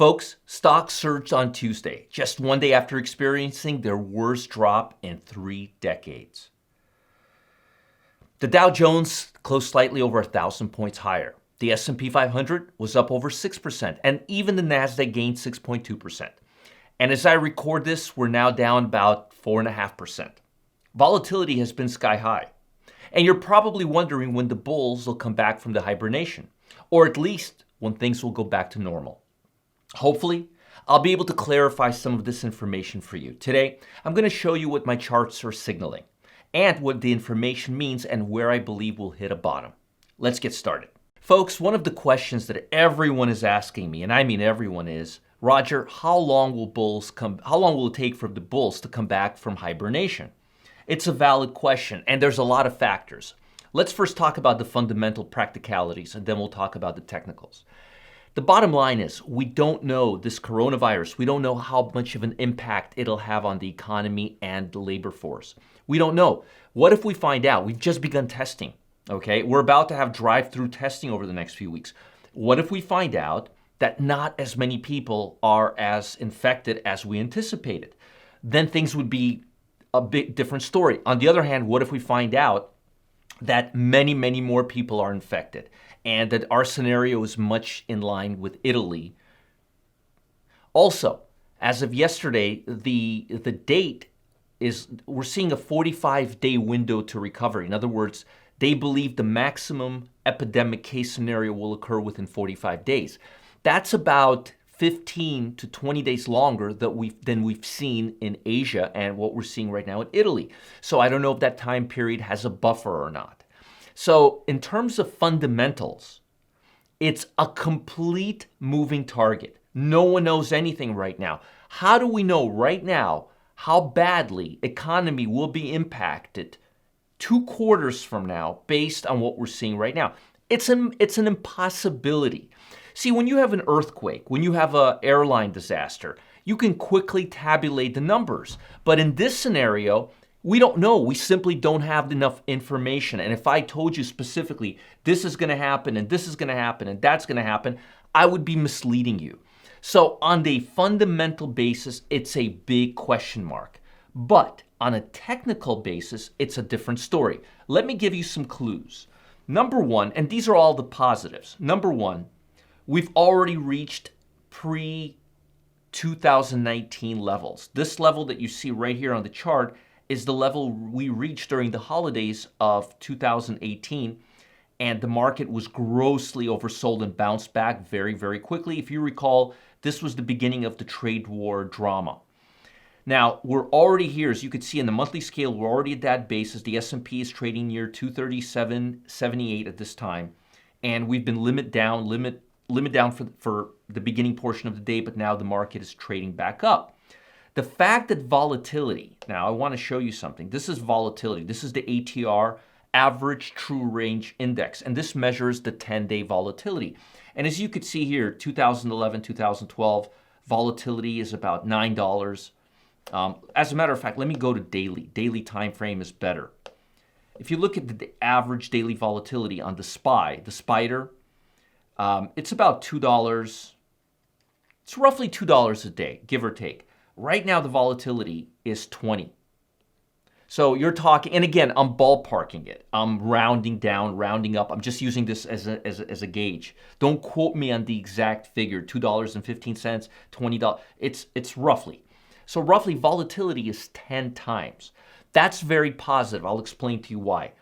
Folks, stocks surged on Tuesday, just one day after experiencing their worst drop in 3 decades. The Dow Jones closed slightly over 1,000 points higher. The S&P 500 was up over 6%, and even the Nasdaq gained 6.2%. And as I record this, we're now down about 4.5%. Volatility has been sky high. And you're probably wondering when the bulls will come back from the hibernation, or at least when things will go back to normal. Hopefully, I'll be able to clarify some of this information for you. Today, I'm going to show you what my charts are signaling and what the information means and where I believe we'll hit a bottom. Let's get started. Folks, one of the questions that everyone is asking me, and I mean everyone, is, Roger, how long will it take for the bulls to come back from hibernation? It's a valid question, and there's a lot of factors. Let's first talk about the fundamental practicalities, and then we'll talk about the technicals. The bottom line is, we don't know this coronavirus. We don't know how much of an impact it'll have on the economy and the labor force. We don't know. What if we find out? We've just begun testing, okay? We're about to have drive-through testing over the next few weeks. What if we find out that not as many people are as infected as we anticipated? Then things would be a bit different story. On the other hand, what if we find out that many, many more people are infected and that our scenario is much in line with Italy? Also, as of yesterday, the date is, we're seeing a 45-day window to recovery. In other words, they believe the maximum epidemic case scenario will occur within 45 days. That's about 15 to 20 days longer than we've seen in Asia and what we're seeing right now in Italy. So I don't know if that time period has a buffer or not. So in terms of fundamentals, it's a complete moving target. No one knows anything right now. How do we know right now how badly economy will be impacted 2 quarters from now based on what we're seeing right now? It's an impossibility. See, when you have an earthquake, when you have an airline disaster, you can quickly tabulate the numbers. But in this scenario, we don't know. We simply don't have enough information. And if I told you specifically, this is going to happen, and this is going to happen, and that's going to happen, I would be misleading you. So on the fundamental basis, it's a big question mark. But on a technical basis, it's a different story. Let me give you some clues. Number one, and these are all the positives. Number one, we've already reached pre-2019 levels. This level that you see right here on the chart is the level we reached during the holidays of 2018, and the market was grossly oversold and bounced back very, very quickly. If you recall, this was the beginning of the trade war drama. Now, we're already here, as you can see in the monthly scale, we're already at that basis. The S&P is trading near 237.78 at this time, and we've been limit down for the beginning portion of the day, but now the market is trading back up. The fact that volatility, now I want to show you something. This is volatility. This is the ATR, Average True Range Index, and this measures the 10-day volatility. And as you could see here, 2011, 2012, volatility is about $9. As a matter of fact, let me go to daily. Daily time frame is better. If you look at the average daily volatility on the SPDR, it's about $2. It's roughly $2 a day, give or take. Right now, the volatility is 20. So you're talking, and again, I'm ballparking it. I'm rounding down, rounding up. I'm just using this as a gauge. Don't quote me on the exact figure, $2.15, $20. It's roughly. So roughly, volatility is 10 times. That's very positive. I'll explain to you why.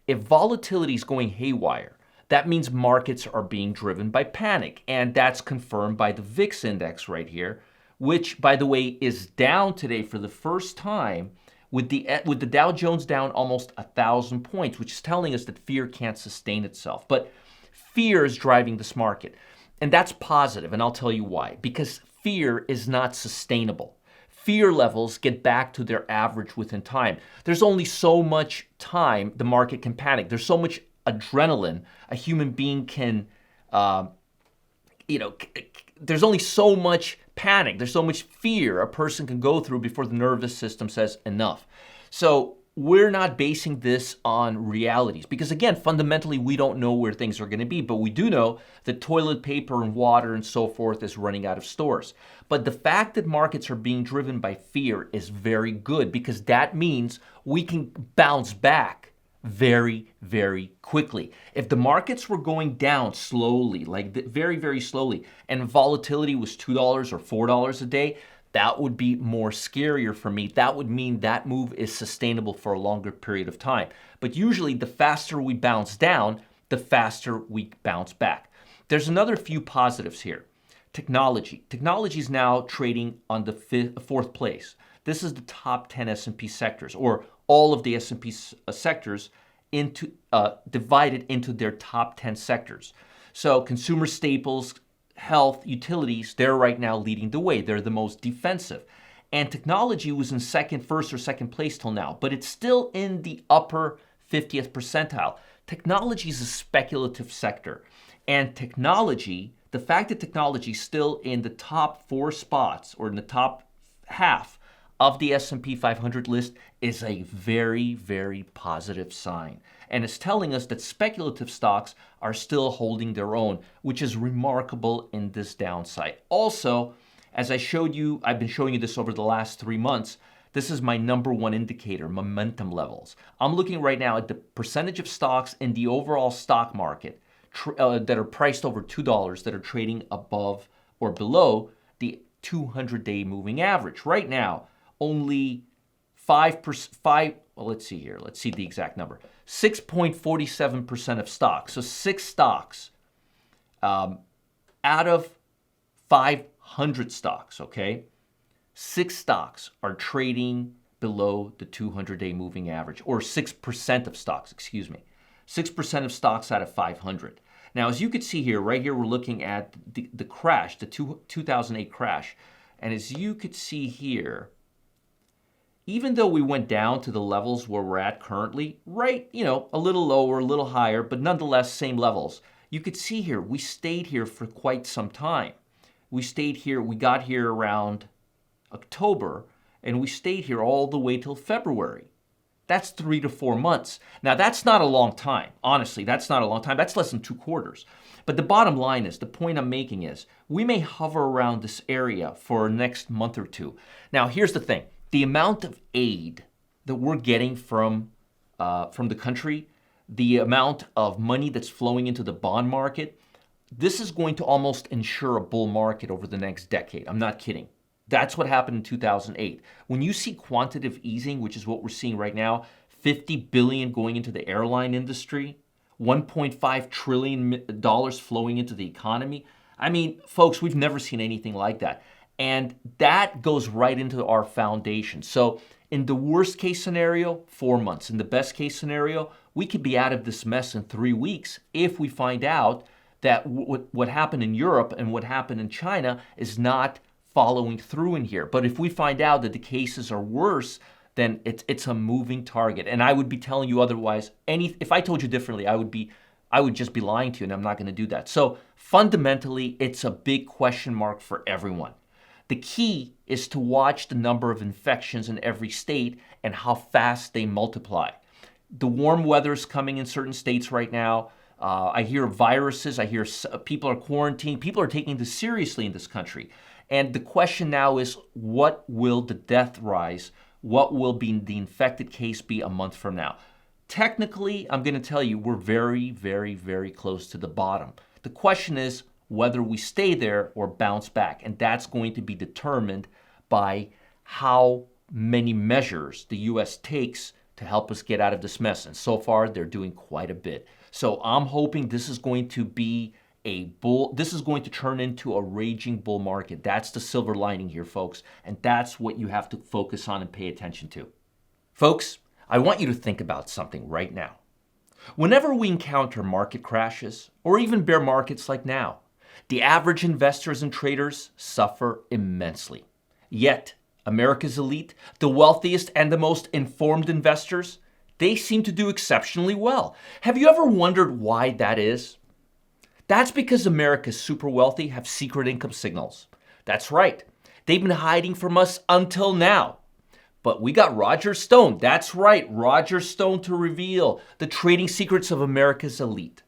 If volatility is going haywire, that means markets are being driven by panic, and that's confirmed by the VIX index right here, which, by the way, is down today for the first time, with the Dow Jones down almost 1,000 points, which is telling us that fear can't sustain itself. But fear is driving this market, and that's positive, and I'll tell you why. Because fear is not sustainable. Fear levels get back to their average within time. There's only so much time the market can panic. There's so much adrenaline a human being can, there's only so much panic, there's so much fear a person can go through before the nervous system says enough. So we're not basing this on realities because, again, fundamentally, we don't know where things are going to be, but we do know that toilet paper and water and so forth is running out of stores. But the fact that markets are being driven by fear is very good because that means we can bounce back very, very quickly. If the markets were going down slowly, like very, very slowly, and volatility was $2 or $4 a day, that would be more scarier for me. That would mean that move is sustainable for a longer period of time. But usually the faster we bounce down, the faster we bounce back. There's another few positives here. Technology. Technology is now trading on the fourth place. This is the top 10 S&P sectors, or all of the S&P sectors divided into their top 10 sectors. So consumer staples, health, utilities, they're right now leading the way. They're the most defensive. And technology was in first or second place till now, but it's still in the upper 50th percentile. Technology is a speculative sector. And technology, the fact that technology is still in the top 4 spots or in the top half of the S&P 500 list is a very, very positive sign. And it's telling us that speculative stocks are still holding their own, which is remarkable in this downside. Also, as I showed you, I've been showing you this over the last 3 months, this is my number one indicator, momentum levels. I'm looking right now at the percentage of stocks in the overall stock market that are priced over $2 that are trading above or below the 200-day moving average. Right now, only 5%, well, let's see here. Let's see the exact number. 6.47% of stocks. So 6 stocks out of 500 stocks, okay? 6 stocks are trading below the 200-day moving average, or 6% of stocks, 6% of stocks out of 500. Now, as you can see here, right here, we're looking at the crash, the 2008 crash. And as you could see here, even though we went down to the levels where we're at currently, right, a little lower, a little higher, but nonetheless, same levels. You could see here, we stayed here for quite some time. We stayed here, we got here around October, and we stayed here all the way till February. That's 3 to 4 months. Now, that's not a long time. Honestly, that's not a long time. That's less than 2 quarters. But the bottom line is, the point I'm making is, we may hover around this area for the next month or two. Now, here's the thing. The amount of aid that we're getting from the country, the amount of money that's flowing into the bond market, this is going to almost ensure a bull market over the next decade. I'm not kidding. That's what happened in 2008. When you see quantitative easing, which is what we're seeing right now, $50 billion going into the airline industry, $1.5 trillion flowing into the economy. I mean, folks, we've never seen anything like that. And that goes right into our foundation. So in the worst case scenario, 4 months. In the best case scenario, we could be out of this mess in 3 weeks if we find out that what happened in Europe and what happened in China is not following through in here. But if we find out that the cases are worse, then it's a moving target. And I would be telling you otherwise. If I told you differently, I would just be lying to you, and I'm not going to do that. So fundamentally, it's a big question mark for everyone. The key is to watch the number of infections in every state and how fast they multiply. The warm weather is coming in certain states right now. I hear viruses. I hear people are quarantined. People are taking this seriously in this country. And the question now is, what will the death rise? What will be the infected case be a month from now? Technically, I'm going to tell you, we're very, very, very close to the bottom. The question is whether we stay there or bounce back. And that's going to be determined by how many measures the U.S. takes to help us get out of this mess. And so far, they're doing quite a bit. So I'm hoping this is going to be this is going to turn into a raging bull market. That's the silver lining here, folks. And that's what you have to focus on and pay attention to. Folks, I want you to think about something right now. Whenever we encounter market crashes, or even bear markets like now, the average investors and traders suffer immensely. Yet, America's elite, the wealthiest and the most informed investors, they seem to do exceptionally well. Have you ever wondered why that is? That's because America's super wealthy have secret income signals. That's right. They've been hiding from us until now. But we got Roger Stone. That's right, Roger Stone to reveal the trading secrets of America's elite.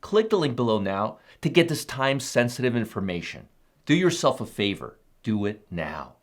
Click the link below now to get this time-sensitive information. Do yourself a favor. Do it now.